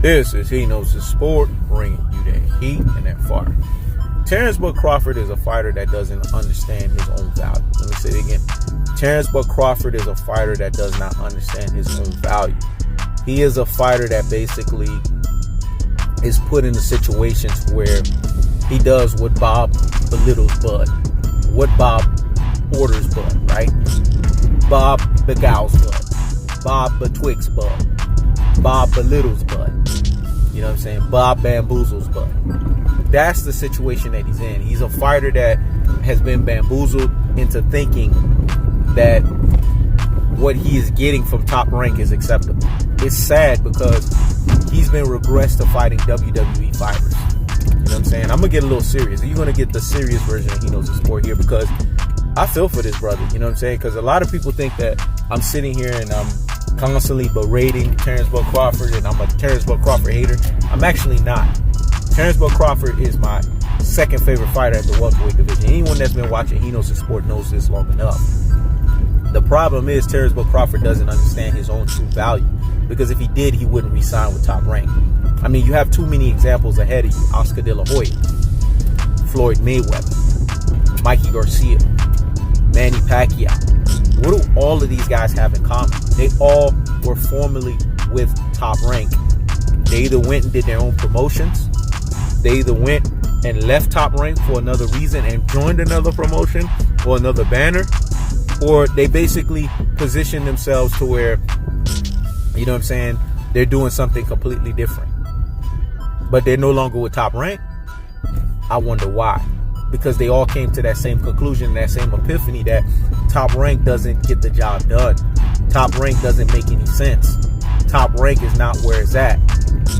This is He Knows the Sport, bringing you that heat and that fire. Terence Crawford is a fighter that doesn't understand his own value. Let me say it again. Terence Crawford is a fighter that does not understand his own value. He is a fighter that basically is put in situations where he does what Bob belittles Bud, what Bob orders Bud, right? Bob beguiles Bud, Bob betwixt Bud, Bob belittles Bud. You know what I'm saying? Bob bamboozles Bud. That's the situation that he's in. He's a fighter that has been bamboozled into thinking that what he is getting from Top Rank is acceptable. It's sad because he's been regressed to fighting WWE fighters. You know what I'm saying? I'm going to get a little serious. You're going to get the serious version of He Knows the Sport here because I feel for this brother. You know what I'm saying? Because a lot of people think that I'm sitting here and I'm constantly berating Terence Crawford and I'm a Terence Crawford hater. I'm actually not. Terence Crawford is my second favorite fighter at the welterweight division. Anyone that's been watching He Knows the Sport knows this long enough. The problem is Terence Crawford doesn't understand his own true value, because if he did, he wouldn't re-sign with Top Rank. I mean, you have too many examples ahead of you. Oscar De La Hoya, Floyd Mayweather, Mikey Garcia, Manny Pacquiao. What do all of these guys have in common? They all were formerly with Top Rank. They either went and did their own promotions. They either went and left Top Rank for another reason and joined another promotion or another banner. Or they basically positioned themselves to where, you know what I'm saying, they're doing something completely different. But they're no longer with Top Rank. I wonder why. Because they all came to that same conclusion, that same epiphany that Top Rank doesn't get the job done. Top Rank doesn't make any sense. Top Rank is not where it's at.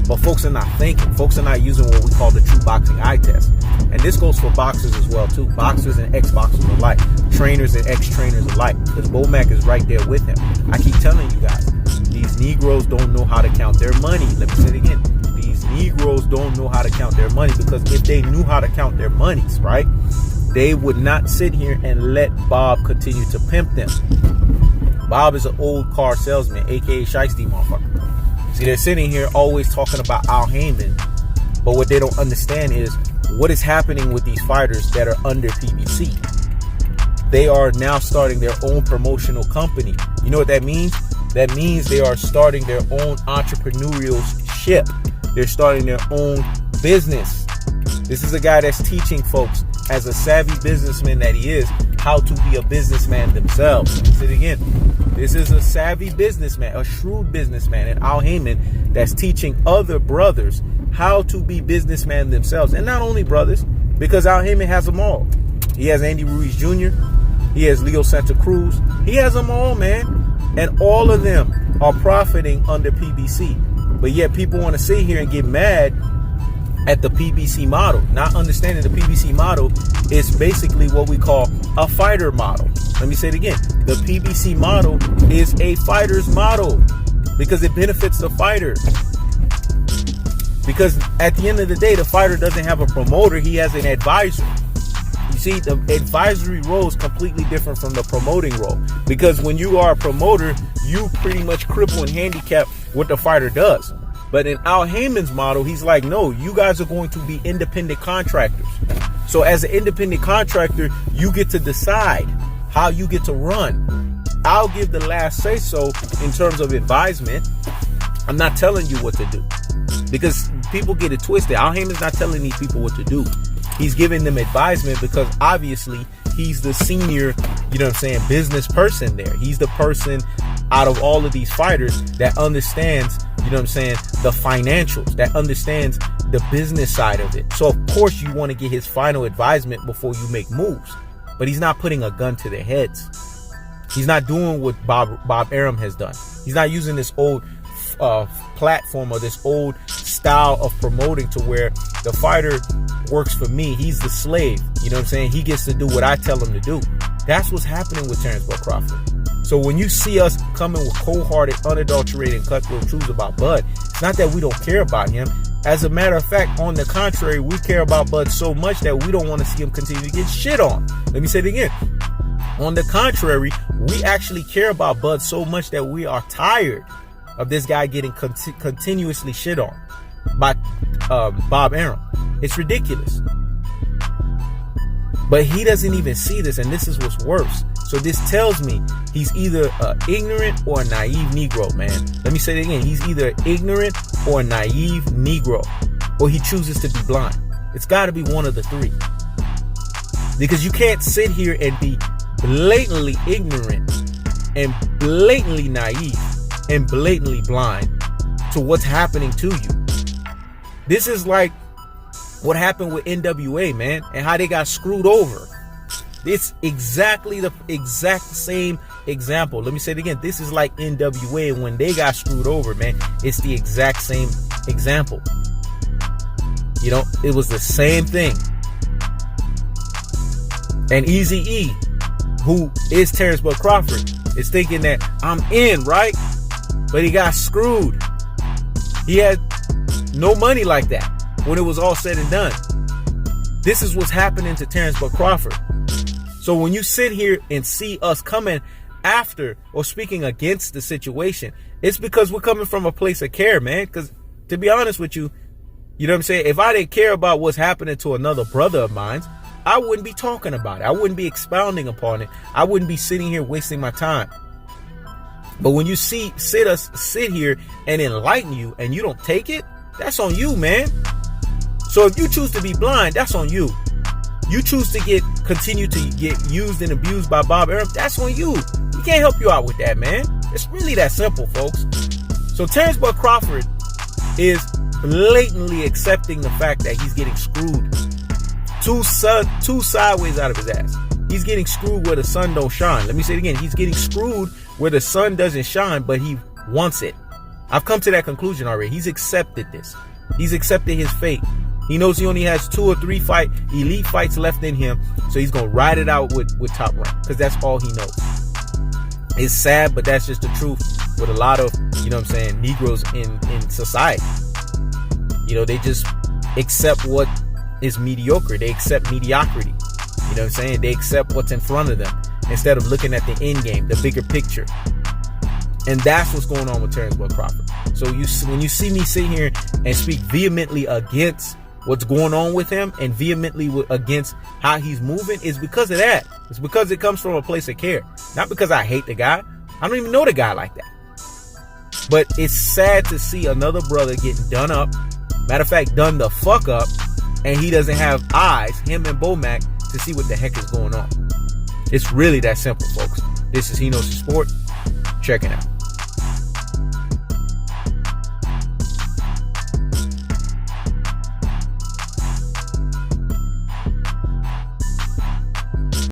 But folks are not thinking. Folks are not using what we call the true boxing eye test. And this goes for boxers as well too. Boxers and ex-boxers alike. Trainers and ex-trainers alike. Because Bomac is right there with him. I keep telling you guys, these Negroes don't know how to count their money. Let me say it again. These Negroes don't know how to count their money, because if they knew how to count their monies, right, they would not sit here and let Bob continue to pimp them. Bob is an old car salesman, aka Shiesty motherfucker. See, they're sitting here always talking about Al Heyman, but what they don't understand is what is happening with these fighters that are under PBC. They are now starting their own promotional company. You know what that means? That means they are starting their own entrepreneurial ship. They're starting their own business. This is a guy that's teaching folks, as a savvy businessman that he is, how to be a businessman themselves. Say it again. This is a savvy businessman, a shrewd businessman, and Al Heyman that's teaching other brothers how to be businessmen themselves. And not only brothers, because Al Heyman has them all. He has Andy Ruiz Jr., he has Leo Santa Cruz, he has them all, man. And all of them are profiting under PBC. But yet people want to sit here and get mad at the PBC model, not understanding the PBC model is basically what we call a fighter model. Let me say it again. The PBC model is a fighter's model because it benefits the fighter. Because at the end of the day, the fighter doesn't have a promoter, he has an advisor. You see, the advisory role is completely different from the promoting role. Because when you are a promoter, you pretty much cripple and handicap what the fighter does. But in Al Heyman's model, he's like, no, you guys are going to be independent contractors. So as an independent contractor, you get to decide how you get to run. I'll give the last say so in terms of advisement. I'm not telling you what to do, because people get it twisted. Al Heyman's not telling these people what to do. He's giving them advisement because obviously he's the senior, you know what I'm saying, business person there. He's the person out of all of these fighters that understands, you know what I'm saying, the financials, that understands the business side of it. So of course you want to get his final advisement before you make moves. But he's not putting a gun to their heads. He's not doing what Bob Arum has done. He's not using this old platform or this old style of promoting to where the fighter works for me. He's the slave. You know what I'm saying? He gets to do what I tell him to do. That's what's happening with Terence Crawford. So when you see us coming with cold-hearted, unadulterated, cutthroat truths about Bud, it's not that we don't care about him. As a matter of fact, on the contrary, we care about Bud so much that we don't want to see him continue to get shit on. Let me say it again. On the contrary, we actually care about Bud so much that we are tired of this guy getting continuously shit on by Bob Arum. It's ridiculous. But he doesn't even see this, and this is what's worse. So this tells me he's either an ignorant or a naive Negro, man. Let me say it again. He's either ignorant or a naive Negro, or he chooses to be blind. It's got to be one of the three. Because you can't sit here and be blatantly ignorant and blatantly naive and blatantly blind to what's happening to you. This is like what happened with NWA, man, and how they got screwed over. It's exactly the exact same example. Let me say it again. This is like NWA when they got screwed over, man. It's the exact same example. You know, it was the same thing. And Eazy-E, who is Terence Bud Crawford, is thinking that I'm in, right? But he got screwed. He had no money like that when it was all said and done. This is what's happening to Terence Bud Crawford. So when you sit here and see us coming after or speaking against the situation, it's because we're coming from a place of care, man. Because to be honest with you, you know what I'm saying? If I didn't care about what's happening to another brother of mine, I wouldn't be talking about it. I wouldn't be expounding upon it. I wouldn't be sitting here wasting my time. But when you sit here and enlighten you and you don't take it, that's on you, man. So if you choose to be blind, that's on you. You choose to continue to get used and abused by Bob Arum, that's on you. He can't help you out with that, man. It's really that simple, folks. So Terence Bud Crawford is blatantly accepting the fact that he's getting screwed two sideways out of his ass. He's getting screwed where the sun don't shine. Let me say it again. He's getting screwed where the sun doesn't shine, but he wants it. I've come to that conclusion already. He's accepted this. He's accepted his fate. He knows he only has 2 or 3 elite fights left in him, so he's going to ride it out with Top Rank, because that's all he knows. It's sad, but that's just the truth with a lot of, you know what I'm saying, Negroes in society. You know, they just accept what is mediocre. They accept mediocrity. You know what I'm saying? They accept what's in front of them instead of looking at the end game, the bigger picture. And that's what's going on with Terence Bud Crawford. So when you see me sit here and speak vehemently against what's going on with him and vehemently against how he's moving, is because of that. It's because it comes from a place of care. Not because I hate the guy. I don't even know the guy like that. But it's sad to see another brother getting done up. Matter of fact, done the fuck up. And he doesn't have eyes, him and Bomac, to see what the heck is going on. It's really that simple, folks. This is He Knows the Sport. Check it out.